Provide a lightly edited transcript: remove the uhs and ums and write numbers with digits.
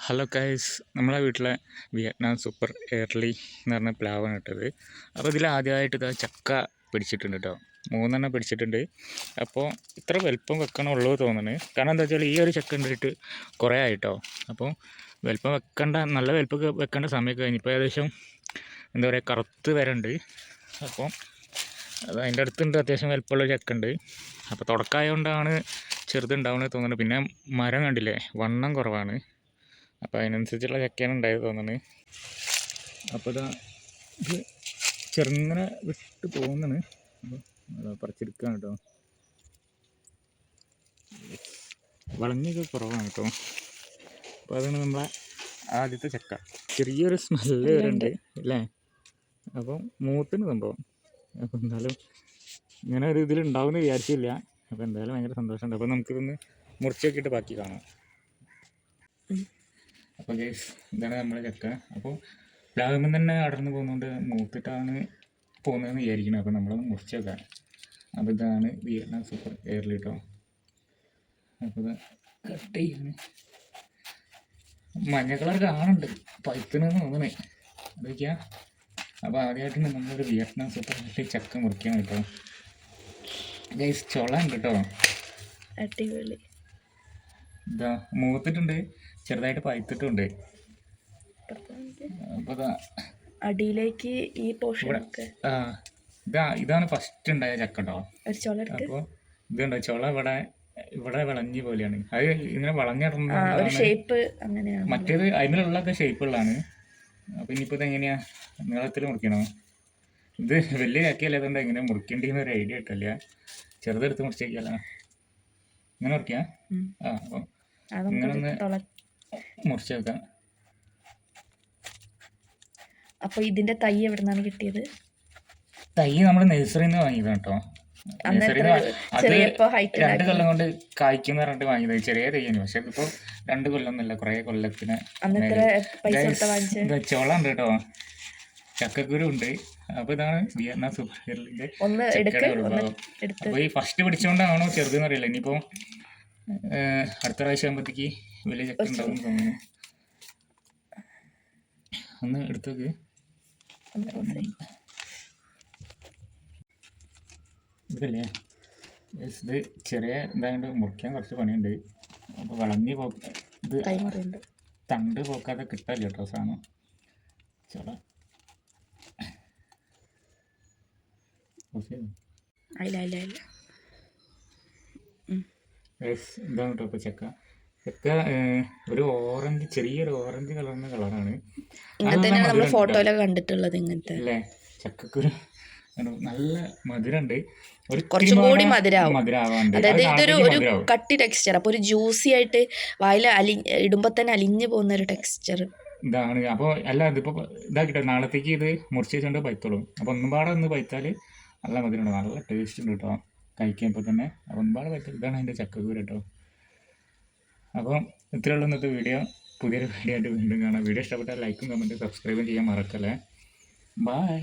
Hello guys, നമ്മളെ വീട്ടിലെ Vietnam super early എന്ന് പറഞ്ഞ പ്ലാവാണ് ഇട്ടത്. അപ്പോൾ ഇതിൽ ആദ്യമായിട്ട് ഇതാ ചക്ക പിടിച്ചിട്ടുണ്ട് കേട്ടോ. 3 പിടിച്ചിട്ടുണ്ട്. അപ്പോൾ ഇത്ര വലിപ്പം വെക്കണമുള്ളൂ തോന്നുന്നത്. കാരണം എന്താ വെച്ചാൽ ഈ ഒരു ചക്ക ഉണ്ടായിട്ട് കുറേ ആയിട്ടോ. അപ്പോൾ വലിപ്പം വെക്കേണ്ട, നല്ല വലിപ്പം വെക്കേണ്ട സമയമൊക്കെ കഴിഞ്ഞിപ്പോൾ ഏകദേശം എന്താ പറയുക, കറുത്ത് വരണ്ട്. അപ്പോൾ അത് അതിൻ്റെ അടുത്തുണ്ട്, അത്യാവശ്യം വലിപ്പമുള്ള ചക്ക ഉണ്ട്. അപ്പോൾ തുടക്കമായതുകൊണ്ടാണ് ചെറുതുണ്ടാവുന്നത് തോന്നുന്നത്. പിന്നെ മരം കണ്ടില്ലേ, വണ്ണം കുറവാണ്. അപ്പോൾ അതിനനുസരിച്ചുള്ള ചക്കയാണ് ഉണ്ടായത് തോന്നുന്നത്. അപ്പോൾ ഇതാ ഇത് ചെറുങ്ങനെ വിട്ട് പോകുന്നതാണ്. അപ്പോൾ പറിച്ചെടുക്കുകയാണ് കേട്ടോ. വളഞ്ഞൊക്കെ കുറവാണ് കേട്ടോ. അപ്പോൾ അതാണ് നമ്മളെ ആദ്യത്തെ ചക്ക. ചെറിയൊരു സ്മെല്ല് വരുന്നുണ്ട് അല്ലേ. അപ്പോൾ മൂത്തിന് സംഭവം. അപ്പോൾ എന്തായാലും ഇങ്ങനെ ഒരു ഇതിലുണ്ടാവുമെന്ന് വിചാരിച്ചില്ല. അപ്പോൾ എന്തായാലും ഭയങ്കര സന്തോഷമുണ്ട്. അപ്പോൾ നമുക്കിതൊന്ന് മുറിച്ച് നോക്കിയിട്ട് ബാക്കി കാണാം. അപ്പോൾ ഗൈസ്, ഇതാണ് നമ്മളെ ചക്ക. അപ്പോൾ പ്ലാവുമ്പം തന്നെ അടർന്ന് പോകുന്നതുകൊണ്ട് മൂത്തിട്ടാണ് പോകുന്നതെന്ന് വിചാരിക്കണം. അപ്പോൾ നമ്മളൊന്ന് മുറിച്ച് വെക്കാം. അപ്പോൾ ഇതാണ് വിയറ്റ്നാം സൂപ്പർ എയർലി കേട്ടോ. അപ്പോൾ ഇത് കട്ട് ചെയ്യാണ്. മഞ്ഞ കളർ കാണുന്നുണ്ട്, പഴുത്തണെന്ന് തോന്നണേ. അതൊക്കെയാ. അപ്പോൾ ആദ്യമായിട്ടാണ് നമ്മളൊരു വിയറ്റ്നാം സൂപ്പർ എയർലി ചക്ക മുറിക്കണം കേട്ടോ. ഗൈസ്, ചുള ഉണ്ട് കേട്ടോ. അടിപൊളി. ഇതാ മൂത്തിട്ടുണ്ട്, ചെറുതായിട്ട് പഴുത്തിട്ടുണ്ട്. അപ്പോൾ അടിയിലേക്ക് ഈ പോർഷൻ ഇതാണ് ഫസ്റ്റ് ഉണ്ടായ ചക്ക കേട്ടോ. അപ്പോൾ ഇതുണ്ടോ ചുള ഇവിടെ വിളഞ്ഞ പോലെയാണ്. അത് ഇങ്ങനെ വളഞ്ഞിടുന്ന മറ്റേത് അതിനുള്ളൊക്കെ ഷേപ്പുള്ളതാണ്. അപ്പോൾ ഇനിയിപ്പോൾ ഇതെങ്ങനെയാ, നീളത്തിൽ മുറിക്കണോ? ഇത് വലിയ ചക്കയല്ല, അതുകൊണ്ട് എങ്ങനെ മുറിക്കേണ്ടിയെന്ന് ഒരു ഐഡിയ കിട്ടില്ല. ചെറുതെടുത്ത് മുറിച്ചേക്കല്ല, ഇങ്ങനെ മുറിക്കാം. അപ്പോൾ ഇങ്ങനെ ഒന്ന് മുറിച്ച് വെക്കാം. അപ്പോൾ ഇതിന്റെ തൈ എവിടെ നിന്നാണ് കിട്ടിയത്? തൈ നമ്മൾ നഴ്സറിയിൽ നിന്ന് വാങ്ങിയതാണ് കേട്ടോ. നഴ്സറിയിൽ അത് 2 കൊല്ലം കൊണ്ട് കായ്ക്കുന്ന പറഞ്ഞിട്ട് വാങ്ങിയത്. ചെറിയ തൈയാണ്, പക്ഷെ ഇതിപ്പോൾ 2 കൊല്ലമൊന്നുമില്ല, കുറേ കൊല്ലത്തിന്. ചോള ഉണ്ട് കേട്ടോ, ചക്കക്കുരു ഉണ്ട്. അപ്പോൾ ഇതാണ് വിയറ്റ്നാം സൂപ്പർ എയർലിന്റെ. അപ്പോൾ ഈ ഫസ്റ്റ് പിടിച്ചുകൊണ്ടാണോ ചെറുതെന്ന് അറിയില്ല. ഇനിയിപ്പോൾ അടുത്ത പ്രാവശ്യം ആകുമ്പോഴത്തേക്ക് വലിയ ചക്ക ഉണ്ടാവും തോന്നുന്നു. ഒന്ന് എടുത്തേക്ക്. ഇതല്ലേ, ഇത് ചെറിയ ഇതായത് മുറിക്കാൻ കുറച്ച് പണിയുണ്ട്. അപ്പോൾ വളഞ്ഞ് ഇത് തണ്ട് പോക്കാതെ കിട്ടാല്ല കേട്ടോ സാധനം. ചോള ഇതാണ് കേട്ടോ. ഇപ്പോൾ ചക്ക ഒരു ഓറഞ്ച്, ചെറിയൊരു ഓറഞ്ച് കളറാണ്. ഫോട്ടോയിലൊക്കെ കണ്ടിട്ടുള്ളത് ഇങ്ങനത്തെ അല്ലേ. ചക്കക്കുരു നല്ല മധുരമുണ്ട്, കുറച്ചും കൂടി മധുരമാവാണ്ട്. അതായത് ഇതൊരു കട്ടി ടെക്സ്ചർ. അപ്പോൾ ഒരു ജ്യൂസി ആയിട്ട് വായിൽ ഇടുമ്പോൾ തന്നെ അലിഞ്ഞു പോകുന്ന ഒരു ടെക്സ്ചർ ഇതാണ്. അപ്പോൾ അല്ല, ഇതിപ്പോൾ ഇതാക്കിട്ടോ, നാളത്തേക്ക് ഇത് മുറിച്ച് വെച്ചുകൊണ്ട് പൈത്തോളും. അപ്പോൾ ഒന്നുപാടെ ഒന്ന് പൈത്താൽ നല്ല മധുരമുണ്ട്, നല്ല ടേസ്റ്റ് ഉണ്ട് കേട്ടോ കഴിക്കുമ്പോൾ തന്നെ. അപ്പോൾ ഒന്നുപാടെ പൈത്താൽ ഇതാണ് അതിൻ്റെ ചക്കക്കുരു കേട്ടോ. അപ്പം ഇത്രയുള്ള ഇന്നത്തെ വീഡിയോ. പുതിയൊരു വീഡിയോ ആയിട്ട് വീണ്ടും കാണാം. വീഡിയോ ഇഷ്ടപ്പെട്ടാൽ ലൈക്കും കമൻറ്റും സബ്സ്ക്രൈബും ചെയ്യാൻ മറക്കല്ലേ. ബൈ.